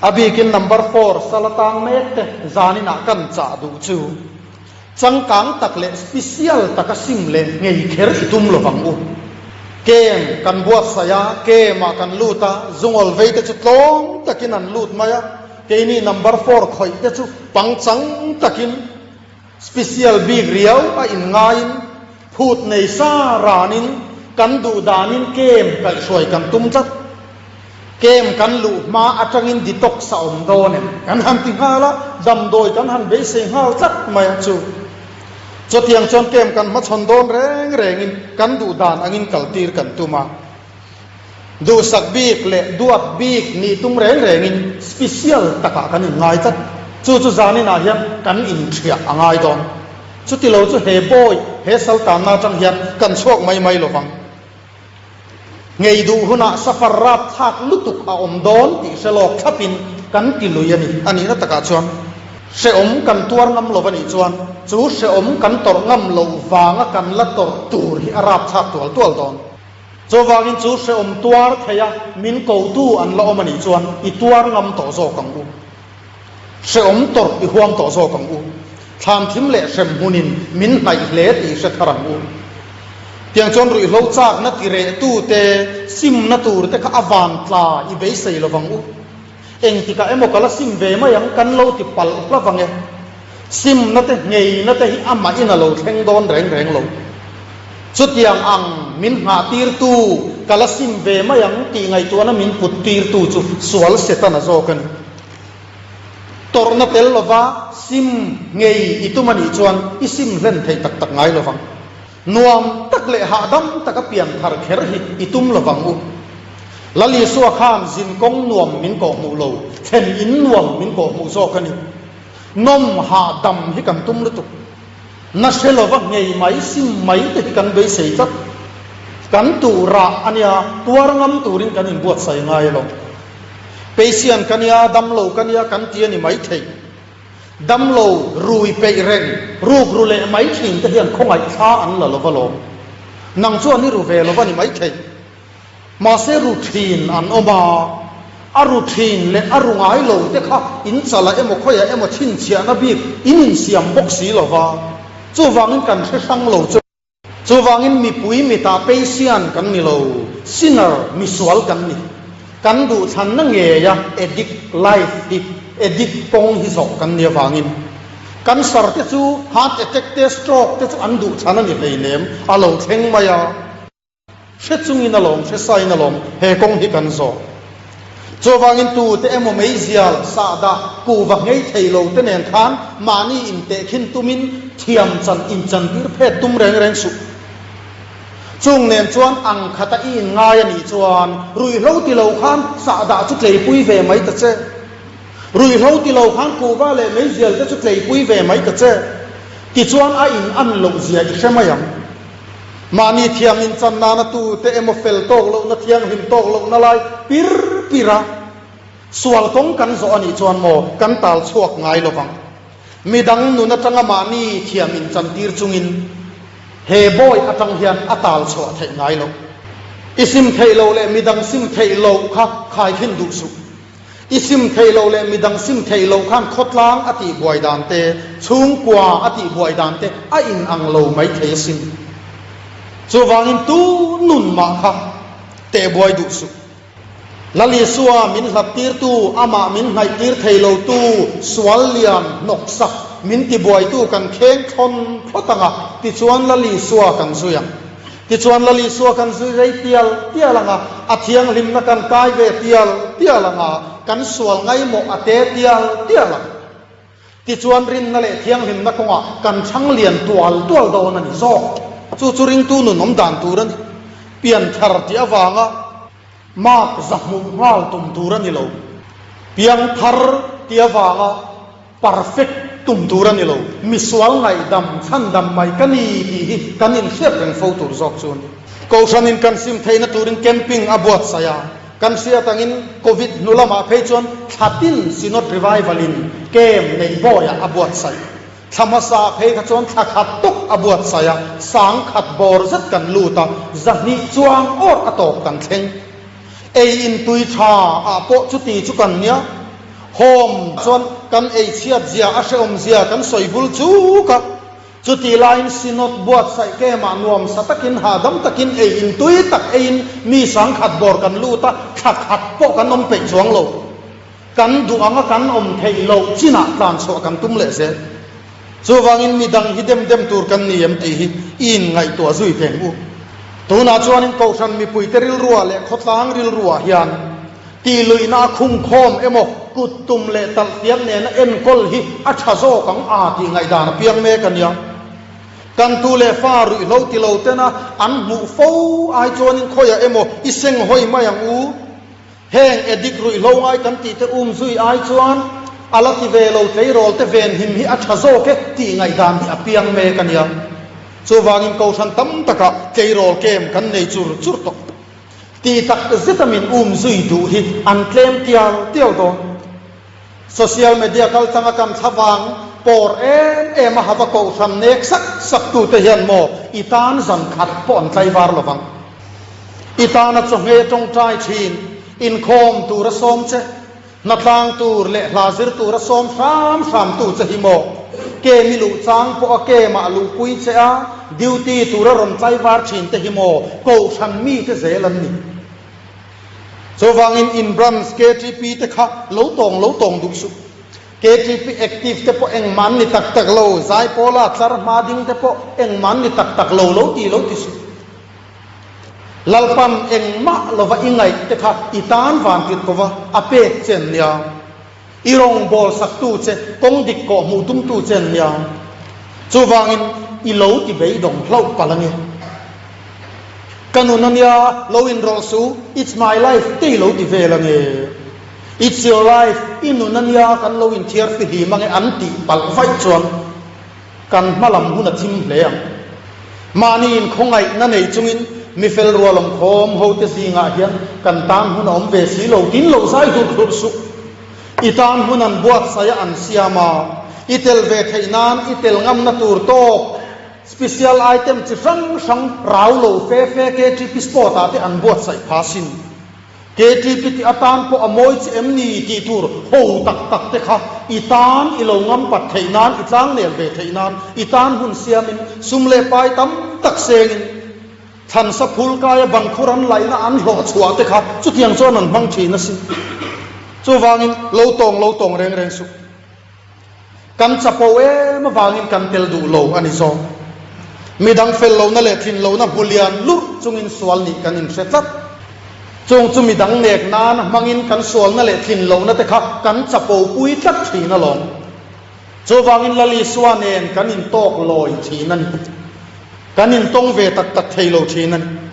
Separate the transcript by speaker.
Speaker 1: abikin number 4 salatang mekte zanina kan cha du chu changkang takle special takasim le ngei kher itum lo wangu kem kan buat saya kema kan luta zungol veite chu tlong takin an lut maya keini number 4 khoi te chu pangchang takin special big riau a in ngain phut nei sa ranin kan du danin kem kal soi kan tum chat kem kan lu ma atangin detox sa om do ne kan han ti hala dam doi kan han be se hal chat mai chu cho tiang chon kem kan ma chon don reng rengin kan du dan angin kaltir kan tuma du sak bik le duat bik ni tum reng rengin special taka kan ngai chat chu zani na hian kan in thia angai don chu ti lo chu he boy he sultan na chang hian kan chok mai lo wang ngei du huna safarrat thak lutuk a om don ti selok thapin kan ti luyani ani na taka chon se om kan tuar ngam lo bani chuan chu se om kan tor ngam lo wanga kan la tor tur hi arab thak tual don cho wangin chu se om tuar theya min ko tu an lo mani chuan I tuar ngam to zo kang u se om tor I huam to zo kang u tham thim le sem hunin min nai hle ti se tharang u tiang chon rui lo chak na ti re tu te sim na tur te kha avan tla I be sei lo wang u eng ti ka emo kala sim ve ma yang kan lo ti pal upla wange sim na te ngei na te hi ama ina lo theng don reng lo chu tiang ang min nga tir tu kala sim ve ma yang ti ngai tu na min put tir tu chu sual setana zo kan torna tel lova sim ngei itumani chuan isim len thei tak ngai lo wang nuam tak le ha dam taka pian thar kher hi itum lo wang u lali suwa khan jin kong nuam min ko mu lo then in nuam min ko mu zo kani nom ha dam hi kan tum lu tu na selo wa ngei mai sim mai te kan be sei tak kan tu ra ania tuar ngam turin kan in buat sai ngai lo Pasian kania dam lo kania kan tia ni mai thei dam lo rui pe reng ruk rule mai thin te hian khongai tha an la lo lo nang chuan ni ru ve lo ni mai thei ma se routine an oma a routine le arungai lo te kha in chala emo khoya emo thin chia na bi in siam bok si lo wa chu wangin kan se sang lo chu wangin mi pui mi ta Pasian kan ni lo sinner mi swal kan ni kan du chan na nge ya edict life edict pong hi so kan ni wangin kan sar te chu heart attack te stroke te chu an du chan ni hlei nem a lo thleng maya se chungin alom se sain alom he kong hi kan zo cho wangin tu te emo meizial sa da ku wa ngei thei lo te nen khan mani in te khin tumin thiam chan in chan tir phe tum reng su chung nen chuan ang khata in ngai ani chuan rui lo ti lo khan sa da chu klei pui ve mai ta che rui lo ti lo khan ku wa le meizial te chu klei pui ve mai ta che ti chuan a in an lo zia I shemayam mani thiam in chan na tu te emo fel tok lo na thiang him tok lo na lai pira sual kong kan zo ani chuan mo kan tal chuak ngai lo wang midang nu na tanga mani thiam in chan tir chungin he boy atang hian atal chho thei ngai lo isim thei lo le midang sim thei lo kha khai khin du su isim thei lo le midang sim thei lo khan khotlang ati buai dan te chung kwa ati buai dan te a in ang lo mai thei sim chu wangin tu nun ma kha te boy du su lali suwa min hlat tir tu ama min ngai tir thei lo tu swal lian nok sak min ti boy tu kan kheng thon photanga ti chuan lali suwa kan zuyang ti chuan lali suwa kan zui rei tialanga athiang lim na kan kai ve tialanga kan sual ngai mo ate tialang ti chuan rin na le thiang lim na konga kan chang lian tual do na ni zo chu ring tu nu nom dan turan pian thar ti awanga mak zahmu ngal tum turan ni lo pian thar ti awanga perfect tum turan ni lo miswal ngai dam chan dam mai kani hi kanin shep reng pho tur zok chun ko shanin kan sim theina turin camping abuat saya kan sia tangin covid nulama pheichon thatin sinot revival in kem nei boya abuat sai thamasa phei kha chon thakhat tok abuat saya sang khat bor zat kan luta zahni chuang or atok kan thleng ei in tui tha a po chuti chu kan nia hom chuan kan ei chiat zia a hreom zia kan soibul chu ka chuti lain sinot buat sai ke ma nuam satakin hadam takin ei in tui tak ein mi sang khat bor kan luta khat po kan om pe chuang lo kan du anga kan om thei lo china tlan so kan tum le se chu wangin midang hidem dem tur kan niam ti hi in ngai to zui theng u tuna chuan in ko san mi pui teril ruwa le khotlang ril ruwa hian ti luina khung khom emo kutum le tal tiam ne na en kol hi a thazo kang a ti ngai dan piang me kan ya kan tu le fa ru lo ti lo te na an mu fo ai chuan in khoya emo iseng hoi ma yang u heng edik ru lo ngai kan ti te zui ai chuan alati ve lo tlei rol te ven him hi a thazo ke ti ngai dan hi a piang me kan ya chu wangin ko san tam taka keirol kem kan nei chur chur tok ti tak vitamin zui du hi an claim tiao do social media kal tanga kam thawang por em hava ko san nek sak tu te hian mo itan zan khat pon tlai war lowang itana chonge tong trai thin in khom tu ra som che natlang tur le hlazir tu ra som sam tu che hi mo ke mi lu chang po ke ma lu pui che a duty tu ra rom tlai war thin te hi mo ko san mi te zelan ni so wangin in brams KTP te kha lo tong du su KTP active te po eng man ni tak lo zai pola char ma ding te po eng man ni tak lo ti su lalpam eng ma lo va ingai te kha itan van tit ko va ape chen nia irong bol sak tu che kong dik ko mu tum tu chen nia chu wangin i lo ti bei dong hlau palange kanunania low in rosu it's my life te lo ti velange it's your life inunania kan low in thiar fi hi mangi anti pal vai chuan kan malam huna chim leang mani in khongai na nei chungin mi fel rualom khom ho te singa hian kan tam hun om ve si lo tin lo sai dur su itan hunan buat saya an siama itel ve theinan itel ngam na tur to special item chi sang raulo fe KTP sport ate an buat sai phasin KTP ti atan po amoi chi emni ti tur ho tak te kha itan ilongam pat theinan itlang nel ve theinan itan hun siamin sumle pai tam tak sengin than sa phul kaya bangkhuran laina an lo chua te kha chu tiang chon an bang thina sin chu wangin lo tong reng su kan chapo ma wangin kan tel du lo ani so midang fel lo na le thin lo na bulian lur chungin swal ni kan in setlat chung chu midang nek nan mangin kan swal na le thin lo na te kha kan chapo pui tlat thina long chu wangin lali swanen kan in tok loi thinan kan in tong ve tak thei lo thinan